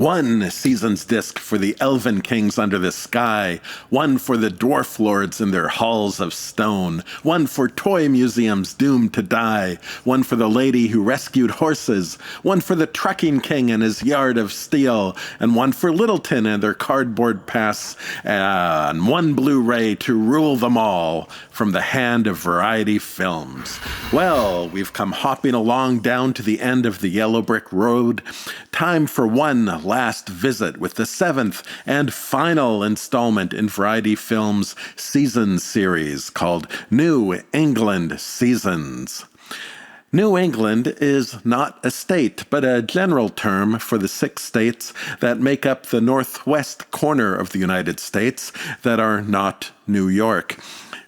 One Seasons disc for the elven kings under the sky, one for the dwarf lords in their halls of stone, one for toy museums doomed to die, one for the lady who rescued horses, one for the trucking king and his yard of steel, and one for Littleton and their cardboard pass, and one Blu-ray to rule them all from the hand of Variety Films. Well, we've come hopping along down to the end of the Yellow Brick Road. Time for one last visit with the seventh and final installment in Variety Films' season series called New England Seasons. New England is not a state, but a general term for the 6 states that make up the northwest corner of the United States that are not New York.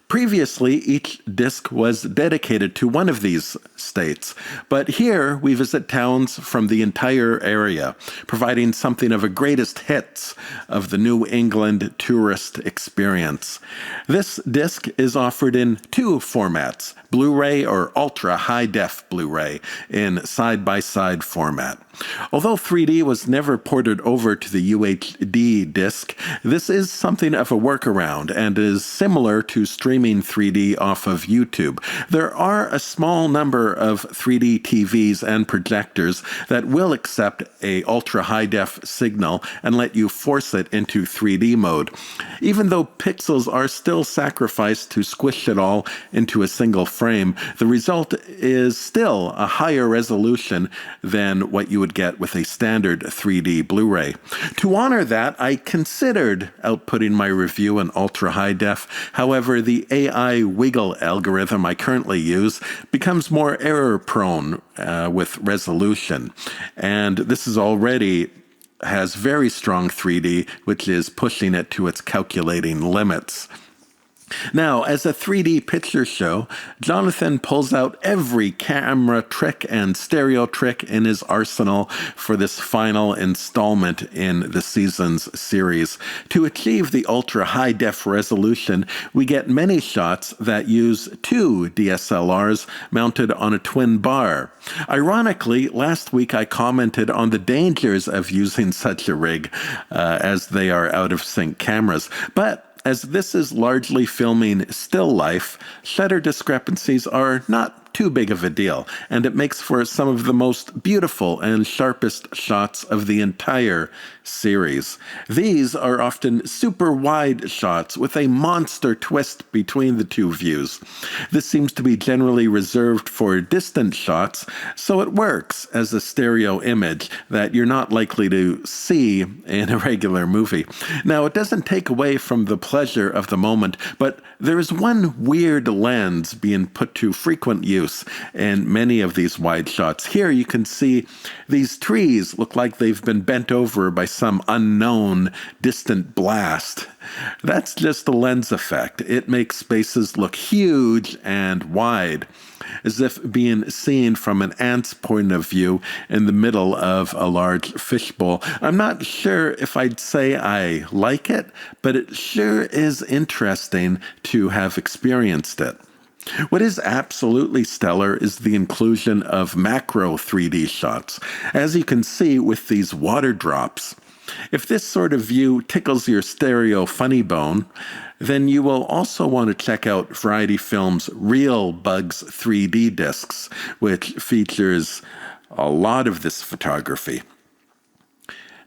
Previously, each disc was dedicated to one of these states, but here we visit towns from the entire area, providing something of a greatest hits of the New England tourist experience. This disc is offered in 2 formats, Blu-ray or ultra-high-def Blu-ray in side-by-side format. Although 3D was never ported over to the UHD disc, this is something of a workaround and is similar to streaming 3D off of YouTube. There are a small number of 3D TVs and projectors that will accept a ultra-high-def signal and let you force it into 3D mode. Even though pixels are still sacrificed to squish it all into a single frame, the result is still a higher resolution than what you would get with a standard 3D Blu-ray. To honor that, I considered outputting my review in ultra-high def. However, the AI wiggle algorithm I currently use becomes more error-prone with resolution, and this is already has very strong 3D, which is pushing it to its calculating limits. Now, as a 3D picture show, Jonathan pulls out every camera trick and stereo trick in his arsenal for this final installment in the Seasons series. To achieve the ultra-high-def resolution, we get many shots that use 2 DSLRs mounted on a twin bar. Ironically, last week I commented on the dangers of using such a rig, as they are out-of-sync cameras, but as this is largely filming still life, shutter discrepancies are not too big of a deal, and it makes for some of the most beautiful and sharpest shots of the entire series. These are often super wide shots with a monster twist between the 2 views. This seems to be generally reserved for distant shots, so it works as a stereo image that you're not likely to see in a regular movie. Now, it doesn't take away from the pleasure of the moment, but there is one weird lens being put to frequent use in many of these wide shots. Here you can see these trees look like they've been bent over by some unknown distant blast. That's just a lens effect. It makes spaces look huge and wide, as if being seen from an ant's point of view in the middle of a large fishbowl. I'm not sure if I'd say I like it, but it sure is interesting to have experienced it. What is absolutely stellar is the inclusion of macro 3D shots, as you can see with these water drops. If this sort of view tickles your stereo funny bone, then you will also want to check out Variety Films' Real Bugs 3D discs, which features a lot of this photography.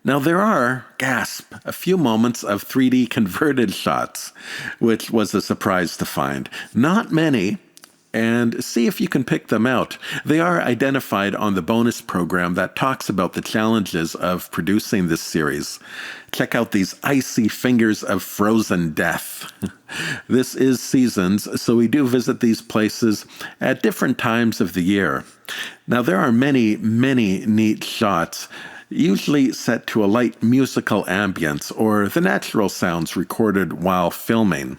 Now there are, gasp, a few moments of 3D converted shots, which was a surprise to find. Not many, and see if you can pick them out. They are identified on the bonus program that talks about the challenges of producing this series. Check out these icy fingers of frozen death. This is Seasons, so we do visit these places at different times of the year. Now there are many, many neat shots, usually set to a light musical ambience or the natural sounds recorded while filming,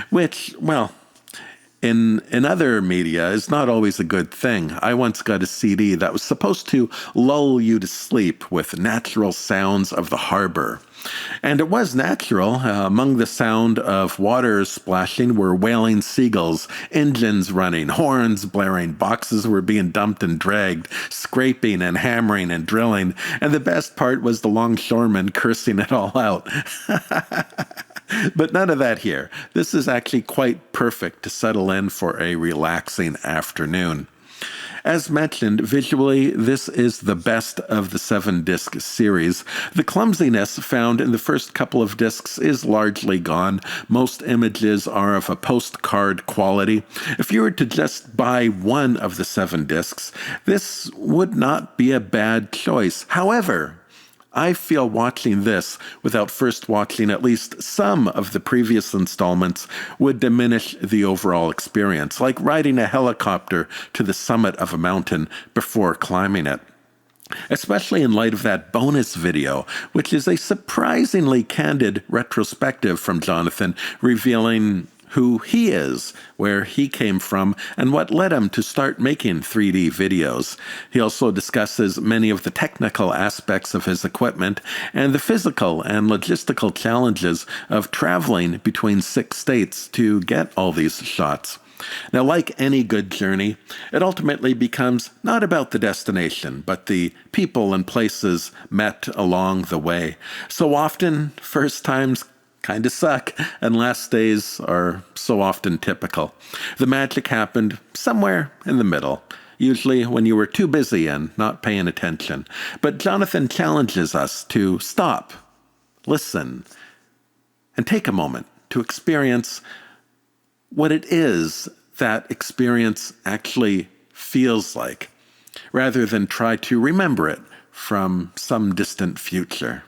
which, well, in other media is not always a good thing. I once got a CD that was supposed to lull you to sleep with natural sounds of the harbor. And it was natural. Among the sound of water splashing were wailing seagulls, engines running, horns blaring, boxes were being dumped and dragged, scraping and hammering and drilling. And the best part was the longshoremen cursing it all out. But none of that here. This is actually quite perfect to settle in for a relaxing afternoon. As mentioned, visually, this is the best of the 7-disc series. The clumsiness found in the first couple of discs is largely gone. Most images are of a postcard quality. If you were to just buy one of the 7 discs, this would not be a bad choice. However, I feel watching this without first watching at least some of the previous installments would diminish the overall experience, like riding a helicopter to the summit of a mountain before climbing it. Especially in light of that bonus video, which is a surprisingly candid retrospective from Jonathan, revealing who he is, where he came from, and what led him to start making 3D videos. He also discusses many of the technical aspects of his equipment and the physical and logistical challenges of traveling between 6 states to get all these shots. Now, like any good journey, it ultimately becomes not about the destination, but the people and places met along the way. So often, first times kind of suck, and last days are so often typical. The magic happened somewhere in the middle, usually when you were too busy and not paying attention. But Jonathan challenges us to stop, listen, and take a moment to experience what it is that experience actually feels like, rather than try to remember it from some distant future.